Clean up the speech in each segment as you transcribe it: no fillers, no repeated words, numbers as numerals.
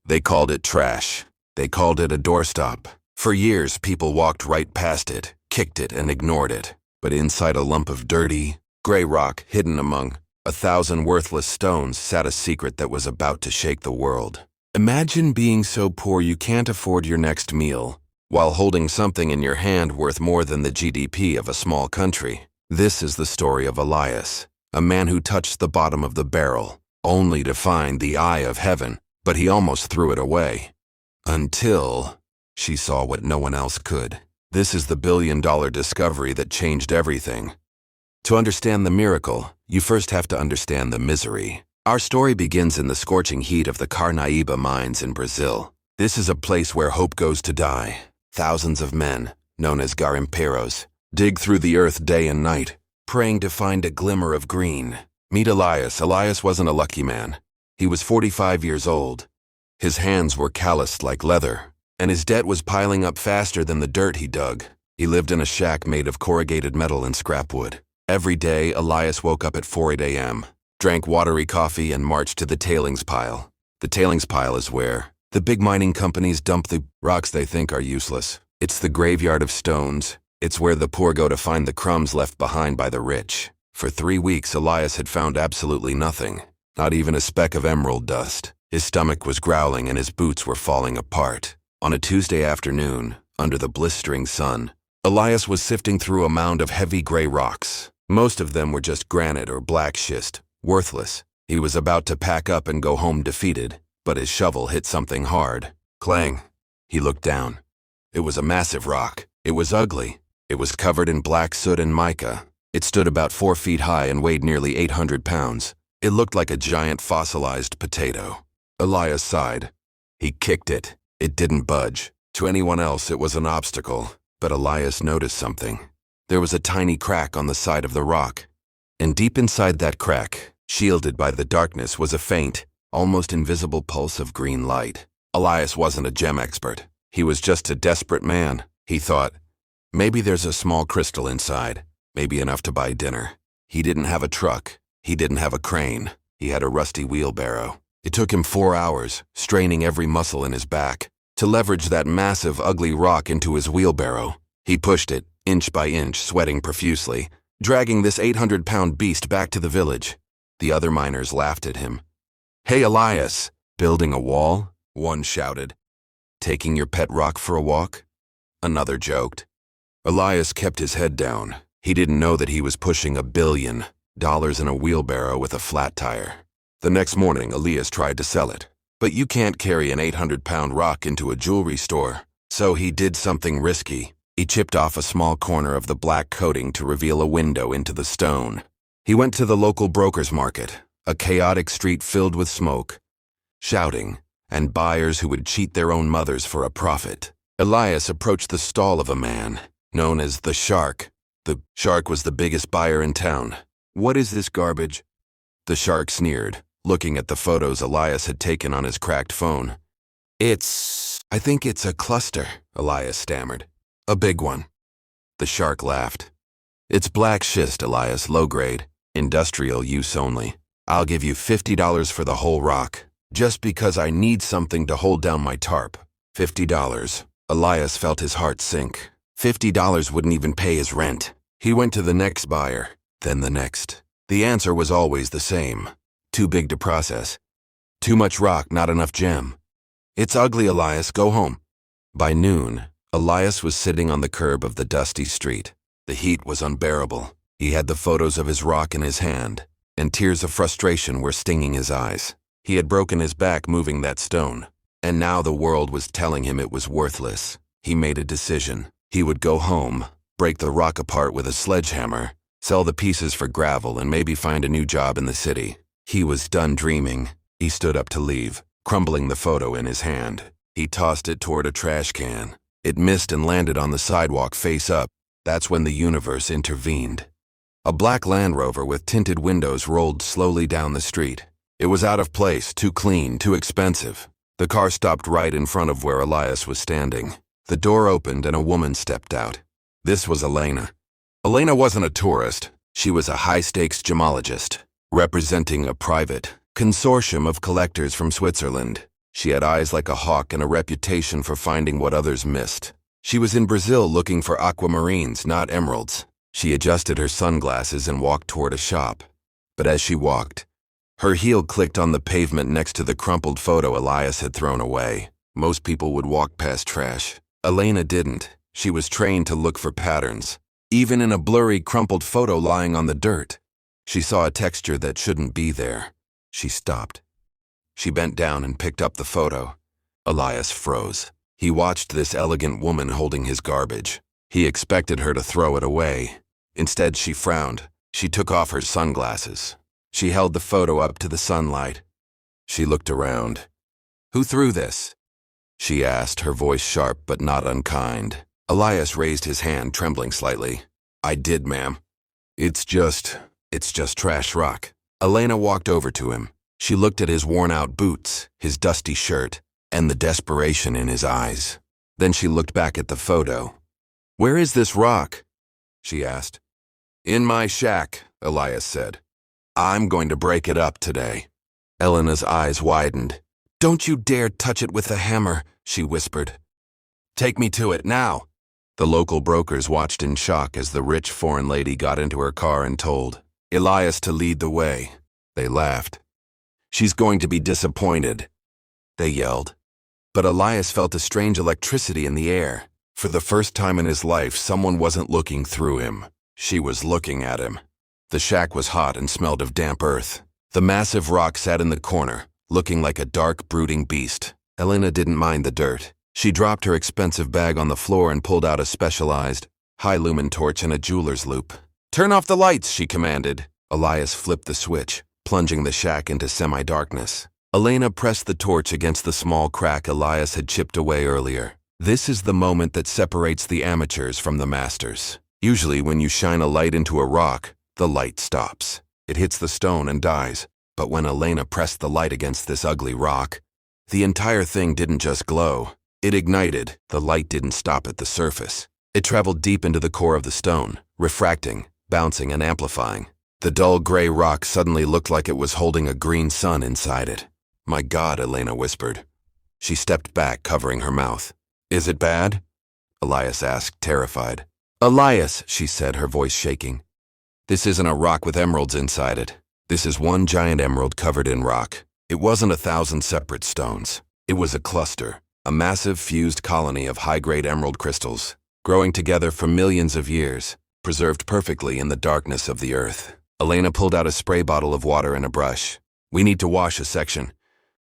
They called it trash. They called it a doorstop. For years, people walked right past it, kicked it, and ignored it. But inside a lump of dirty, gray rock hidden among 1,000 worthless stones sat a secret that was about to shake the world. Imagine being so poor you can't afford your next meal, while holding something in your hand worth more than the GDP of a small country. This is the story of Elias, a man who touched the bottom of the barrel, only to find the eye of heaven, but he almost threw it away. Until she saw what no one else could. This is the billion-dollar discovery that changed everything. To understand the miracle, you first have to understand the misery. Our story begins in the scorching heat of the Carnaíba mines in Brazil. This is a place where hope goes to die. Thousands of men, known as garimpeiros, dig through the earth day and night, praying to find a glimmer of green. Meet Elias. Elias wasn't a lucky man. He was 45 years old. His hands were calloused like leather, and his debt was piling up faster than the dirt he dug. He lived in a shack made of corrugated metal and scrap wood. Every day, Elias woke up at 4 a.m., drank watery coffee, and marched to the tailings pile. The tailings pile is where the big mining companies dump the rocks they think are useless. It's the graveyard of stones. It's where the poor go to find the crumbs left behind by the rich. For 3 weeks, Elias had found absolutely nothing, not even a speck of emerald dust. His stomach was growling and his boots were falling apart. On a Tuesday afternoon, under the blistering sun, Elias was sifting through a mound of heavy gray rocks. Most of them were just granite or black schist, worthless. He was about to pack up and go home defeated, but his shovel hit something hard. Clang! He looked down. It was a massive rock. It was ugly. It was covered in black soot and mica. It stood about 4 feet high and weighed nearly 800 pounds. It looked like a giant fossilized potato. Elias sighed. He kicked it. It didn't budge. To anyone else, it was an obstacle, but Elias noticed something. There was a tiny crack on the side of the rock, and deep inside that crack, shielded by the darkness, was a faint, almost invisible pulse of green light. Elias wasn't a gem expert. He was just a desperate man. He thought, maybe there's a small crystal inside, maybe enough to buy dinner. He didn't have a truck. He didn't have a crane. He had a rusty wheelbarrow. It took him 4 hours, straining every muscle in his back, to leverage that massive, ugly rock into his wheelbarrow. He pushed it, inch by inch, sweating profusely, dragging this 800-pound beast back to the village. The other miners laughed at him. "Hey, Elias, building a wall?" one shouted. "Taking your pet rock for a walk?" another joked. Elias kept his head down. He didn't know that he was pushing $1 billion in a wheelbarrow with a flat tire. The next morning, Elias tried to sell it. But you can't carry an 800-pound rock into a jewelry store. So he did something risky. He chipped off a small corner of the black coating to reveal a window into the stone. He went to the local broker's market, a chaotic street filled with smoke, shouting, and buyers who would cheat their own mothers for a profit. Elias approached the stall of a man, known as the Shark. The Shark was the biggest buyer in town. "What is this garbage?" The Shark sneered, looking at the photos Elias had taken on his cracked phone. I think it's a cluster," Elias stammered. "A big one." The Shark laughed. "It's black schist, Elias, low grade, industrial use only. I'll give you $50 for the whole rock, just because I need something to hold down my tarp." $50. Elias felt his heart sink. $50 wouldn't even pay his rent. He went to the next buyer, then the next. The answer was always the same. Too big to process. Too much rock, not enough gem. "It's ugly, Elias, go home." By noon, Elias was sitting on the curb of the dusty street. The heat was unbearable. He had the photos of his rock in his hand, and tears of frustration were stinging his eyes. He had broken his back moving that stone, and now the world was telling him it was worthless. He made a decision. He would go home, break the rock apart with a sledgehammer, sell the pieces for gravel, and maybe find a new job in the city. He was done dreaming. He stood up to leave, crumbling the photo in his hand. He tossed it toward a trash can. It missed and landed on the sidewalk face up. That's when the universe intervened. A black Land Rover with tinted windows rolled slowly down the street. It was out of place, too clean, too expensive. The car stopped right in front of where Elias was standing. The door opened and a woman stepped out. This was Elena. Elena wasn't a tourist. She was a high-stakes gemologist, representing a private consortium of collectors from Switzerland. She had eyes like a hawk and a reputation for finding what others missed. She was in Brazil looking for aquamarines, not emeralds. She adjusted her sunglasses and walked toward a shop. But as she walked, her heel clicked on the pavement next to the crumpled photo Elias had thrown away. Most people would walk past trash. Elena didn't. She was trained to look for patterns. Even in a blurry, crumpled photo lying on the dirt, she saw a texture that shouldn't be there. She stopped. She bent down and picked up the photo. Elias froze. He watched this elegant woman holding his garbage. He expected her to throw it away. Instead, she frowned. She took off her sunglasses. She held the photo up to the sunlight. She looked around. "Who threw this?" she asked, her voice sharp but not unkind. Elias raised his hand, trembling slightly. "I did, ma'am. It's just trash rock." Elena walked over to him. She looked at his worn-out boots, his dusty shirt, and the desperation in his eyes. Then she looked back at the photo. "Where is this rock?" she asked. "In my shack," Elias said. "I'm going to break it up today." Elena's eyes widened. "Don't you dare touch it with a hammer," she whispered. "Take me to it now." The local brokers watched in shock as the rich foreign lady got into her car and told Elias to lead the way. They laughed. "She's going to be disappointed," they yelled. But Elias felt a strange electricity in the air. For the first time in his life, someone wasn't looking through him. She was looking at him. The shack was hot and smelled of damp earth. The massive rock sat in the corner, looking like a dark, brooding beast. Elena didn't mind the dirt. She dropped her expensive bag on the floor and pulled out a specialized, high-lumen torch and a jeweler's loupe. "Turn off the lights," she commanded. Elias flipped the switch, plunging the shack into semi-darkness. Elena pressed the torch against the small crack Elias had chipped away earlier. This is the moment that separates the amateurs from the masters. Usually when you shine a light into a rock, the light stops. It hits the stone and dies. But when Elena pressed the light against this ugly rock, the entire thing didn't just glow. It ignited. The light didn't stop at the surface. It traveled deep into the core of the stone, refracting, bouncing, and amplifying. The dull gray rock suddenly looked like it was holding a green sun inside it. "My God," Elena whispered. She stepped back, covering her mouth. "Is it bad?" Elias asked, terrified. "Elias," she said, her voice shaking. "This isn't a rock with emeralds inside it. This is one giant emerald covered in rock. It wasn't 1,000 separate stones. It was a cluster, a massive fused colony of high-grade emerald crystals, growing together for millions of years, preserved perfectly in the darkness of the earth." Elena pulled out a spray bottle of water and a brush. "We need to wash a section,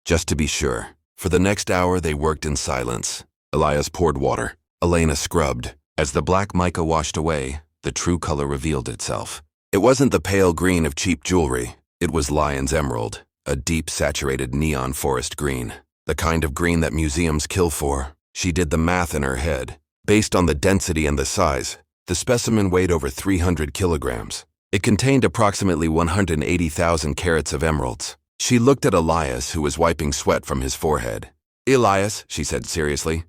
just to be sure." For the next hour, they worked in silence. Elias poured water. Elena scrubbed. As the black mica washed away, the true color revealed itself. It wasn't the pale green of cheap jewelry. It was lion's emerald, a deep, saturated neon forest green, the kind of green that museums kill for. She did the math in her head. Based on the density and the size, the specimen weighed over 300 kilograms. It contained approximately 180,000 carats of emeralds. She looked at Elias, who was wiping sweat from his forehead. "Elias," she said seriously,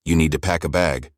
"you need to pack a bag."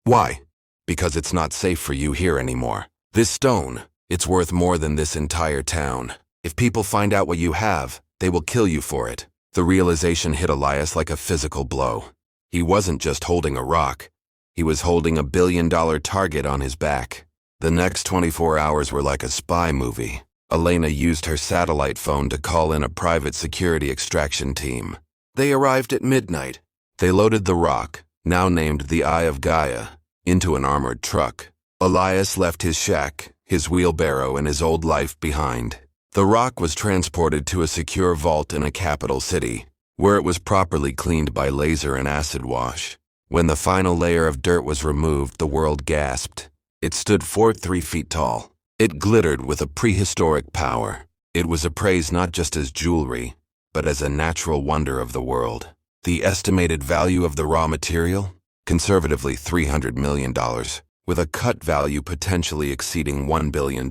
"Why?" "Because it's not safe for you here anymore. This stone, it's worth more than this entire town. If people find out what you have, they will kill you for it." The realization hit Elias like a physical blow. He wasn't just holding a rock. He was holding a billion-dollar target on his back. The next 24 hours were like a spy movie. Elena used her satellite phone to call in a private security extraction team. They arrived at midnight. They loaded the rock, now named the Eye of Gaia, into an armored truck. Elias left his shack, his wheelbarrow, and his old life behind. The rock was transported to a secure vault in a capital city, where it was properly cleaned by laser and acid wash. When the final layer of dirt was removed, the world gasped. It stood 3 feet tall. It glittered with a prehistoric power. It was appraised not just as jewelry, but as a natural wonder of the world. The estimated value of the raw material? Conservatively $300 million, with a cut value potentially exceeding $1 billion.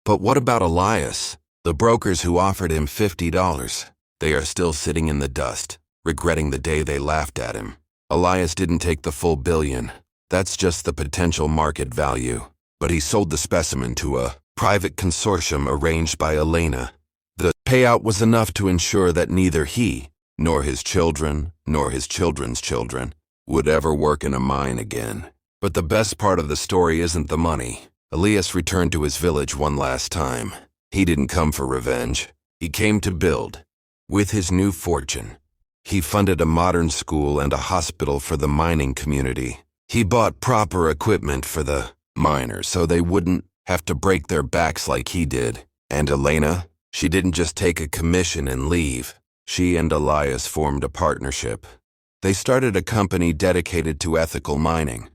But what about Elias? The brokers who offered him $50? They are still sitting in the dust, regretting the day they laughed at him. Elias didn't take the full billion. That's just the potential market value. But he sold the specimen to a private consortium arranged by Elena. The payout was enough to ensure that neither he nor his children, nor his children's children, would ever work in a mine again. But the best part of the story isn't the money. Elias returned to his village one last time. He didn't come for revenge. He came to build. With his new fortune, he funded a modern school and a hospital for the mining community. He bought proper equipment for the miners so they wouldn't have to break their backs like he did. And Elena, she didn't just take a commission and leave. She and Elias formed a partnership. They started a company dedicated to ethical mining,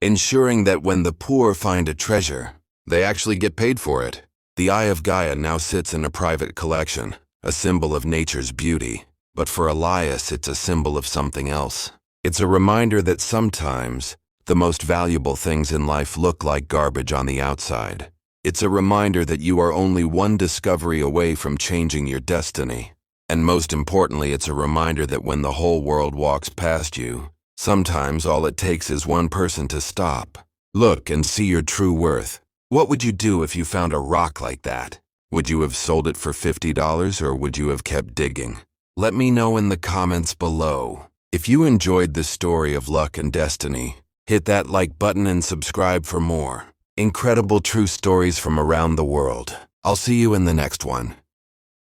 ensuring that when the poor find a treasure, they actually get paid for it. The Eye of Gaia now sits in a private collection, a symbol of nature's beauty. But for Elias, it's a symbol of something else. It's a reminder that sometimes the most valuable things in life look like garbage on the outside. It's a reminder that you are only one discovery away from changing your destiny. And most importantly, it's a reminder that when the whole world walks past you, sometimes all it takes is one person to stop, look, and see your true worth. What would you do if you found a rock like that? Would you have sold it for $50 or would you have kept digging? Let me know in the comments below. If you enjoyed this story of luck and destiny, hit that like button and subscribe for more incredible true stories from around the world. I'll see you in the next one.